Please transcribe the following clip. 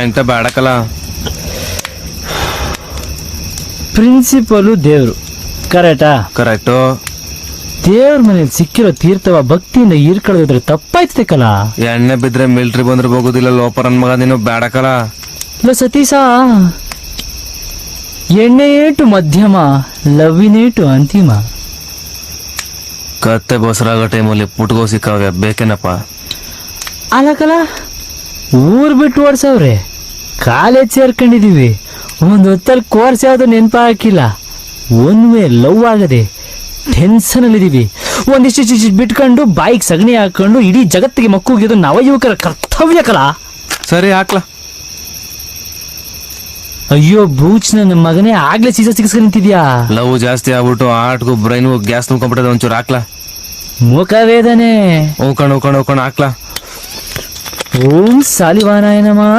ಎಂತ ಬೇಡಕಲ್ಲ. ಪ್ರಿನ್ಸಿಪಲು ದೇವ್ರು ಕರೆಕ್ಟಾ? ಕರೆಕ್ಟು. ದೇವ್ರ ಮನೇಲಿ ಸಿಕ್ಕಿರೋ ತೀರ್ಥವ ಭಕ್ತಿಯಿಂದ ಹೀರ್ಕೊಳ್ಳೋದ್ರೆ ತಪ್ಪಾಯ್ತಕಲ್ಲ. ಎಣ್ಣೆ ಬಿದ್ರೆ ಮಿಲ್ಟ್ರಿ ಬಂದ್ರೆ ಹೋಗುದಿಲ್ಲ ಲೋಪರನ್ ಮಗ ನೀನು ಬೇಡಕಲ್ಲ. ಇಲ್ಲ ಸತೀಶ, ಎಣ್ಣೆಯೇಟು ಮಧ್ಯಮ, ಲವ್ವಿನೇಟು ಅಂತಿಮ. ಕತ್ತೆ ಬಸರಾಗೋ ಟೈಮಲ್ಲಿ ಪುಟ್ಗೋ ಸಿಕ್ಕಾಗ ಬೇಕೇನಪ್ಪ. ಅಲ್ಲಕಲ್ಲ, ಊರ್ ಬಿಟ್ಟು ಓಡ್ಸವ್ರೆ, ಕಾಲೇಜ್ ಸೇರ್ಕೊಂಡಿದೀವಿ, ಒಂದ್ ಹೊತ್ತಲ್ಲಿ ಕೋರ್ಸ್ ಯಾವ್ದು ನೆನಪ ಹಾಕಿಲ್ಲ, ಒನ್ವೇ ಲವ್ ಆಗದೆ ಟೆನ್ಷನ್ ಅಲ್ಲಿದೀವಿ. ಒಂದಿಷ್ಟು ಬಿಟ್ಕೊಂಡು ಬಾಯಿಗೆ ಸಗಣಿ ಹಾಕೊಂಡು ಇಡೀ ಜಗತ್ತಿಗೆ ಮಕ್ಕಳಿಗೆ ನವ ಯುವಕರ ಕರ್ತವ್ಯ ಕಲ. ಸರಿ ಹಾಕ್ಲಾ. ಅಯ್ಯೋ ಬೂಚ್, ನನ್ನ ಮಗನೇ ಆಗ್ಲೇ ಸೀಸ ಸಿಗಿಸ್ಕೊಂಡು ನಿಂತಿದ್ಯಾ. ಲವ್ ಜಾಸ್ತಿ ಆಗ್ಬಿಟ್ಟು ಆಟ್ಗೂ ಬ್ರೈನ್ಗೂ ಗ್ಯಾಸ್ ತುಂಬ್ಕೊಂಡ್ಬಿಟ್ಟದ. ಒಂಚೂರು ಹಾಕ್ಲಾ. ಮುಖ ವೇದನೆ. ಹೋಗ್ಕೊಂಡು ಹಾಕ್ಲಾ. ಓಂ ಸಾಲಿವಾನಾಯ ನಮಃ.